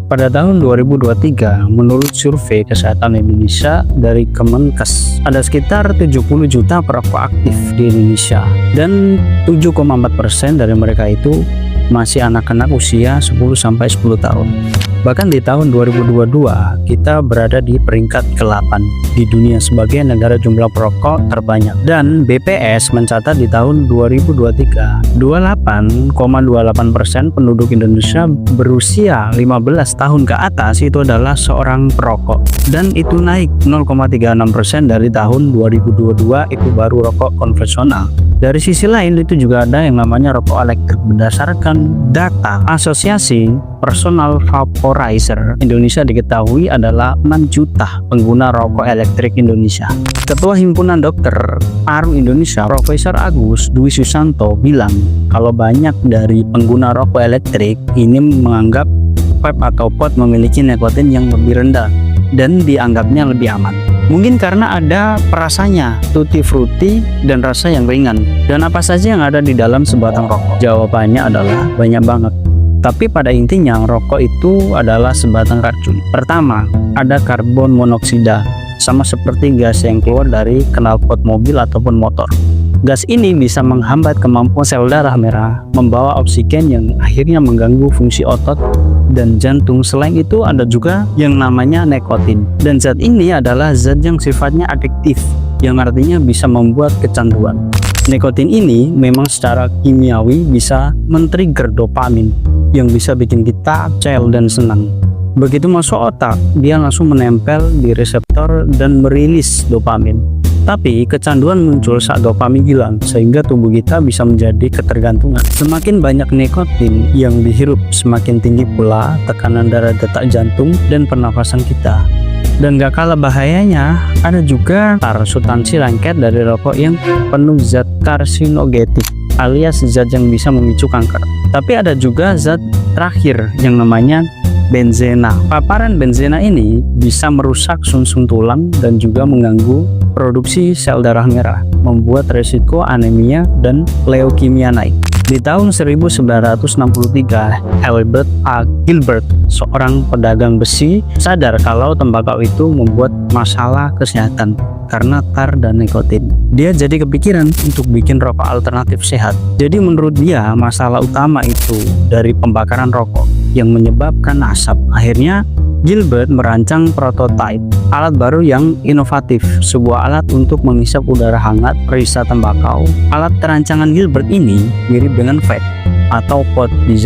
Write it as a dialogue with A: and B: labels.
A: Pada tahun 2023, menurut survei kesehatan Indonesia dari Kemenkes, ada sekitar 70 juta perokok aktif di Indonesia, dan 7,4% dari mereka itu masih anak-anak usia 10-10 tahun. Bahkan di tahun 2022, kita berada di peringkat ke-8 di dunia sebagai negara jumlah perokok terbanyak. Dan BPS mencatat di tahun 2023, 28,28% penduduk Indonesia berusia 15 tahun ke atas itu adalah seorang perokok. Dan itu naik 0,36% dari tahun 2022, itu baru rokok konvensional. Dari sisi lain, itu juga ada yang namanya rokok elektrik. Berdasarkan data Asosiasi Personal Vaporizer Indonesia, diketahui adalah 6 juta pengguna rokok elektrik Indonesia. Ketua Himpunan Dokter Paru Indonesia, Profesor Agus Dwi Susanto, bilang kalau banyak dari pengguna rokok elektrik ini menganggap vape atau pod memiliki nikotin yang lebih rendah dan dianggapnya lebih aman. Mungkin karena ada perasanya, tutti frutti, dan rasa yang ringan. Dan apa saja yang ada di dalam sebatang rokok? Jawabannya adalah banyak banget. Tapi pada intinya rokok itu adalah sebatang racun. Pertama, ada karbon monoksida, sama seperti gas yang keluar dari knalpot mobil ataupun motor. Gas ini bisa menghambat kemampuan sel darah merah membawa oksigen yang akhirnya mengganggu fungsi otot dan jantung. Selain itu ada juga yang namanya nikotin, dan zat ini adalah zat yang sifatnya adiktif, yang artinya bisa membuat kecanduan. Nikotin ini memang secara kimiawi bisa men-trigger dopamin yang bisa bikin kita chill dan senang. Begitu masuk otak, dia langsung menempel di reseptor dan merilis dopamin. Tapi kecanduan muncul saat dopamin hilang, sehingga tubuh kita bisa menjadi ketergantungan. Semakin banyak nikotin yang dihirup, semakin tinggi pula tekanan darah, detak jantung, dan pernafasan kita. Dan gak kalah bahayanya, ada juga substansi lengket dari rokok yang penuh zat karsinogenik, alias zat yang bisa memicu kanker. Tapi ada juga zat terakhir yang namanya benzena. Paparan benzena ini bisa merusak sumsum tulang dan juga mengganggu produksi sel darah merah, membuat resiko anemia dan leukemia naik. Di tahun 1963, Albert A. Gilbert, seorang pedagang besi, sadar kalau tembakau itu membuat masalah kesehatan karena tar dan nikotin. Dia jadi kepikiran untuk bikin rokok alternatif sehat. Jadi menurut dia, masalah utama itu dari pembakaran rokok yang menyebabkan asap. Akhirnya Gilbert merancang prototipe alat baru yang inovatif, sebuah alat untuk menghisap udara hangat perisa tembakau. Alat rancangan Gilbert ini mirip dengan vape atau pod di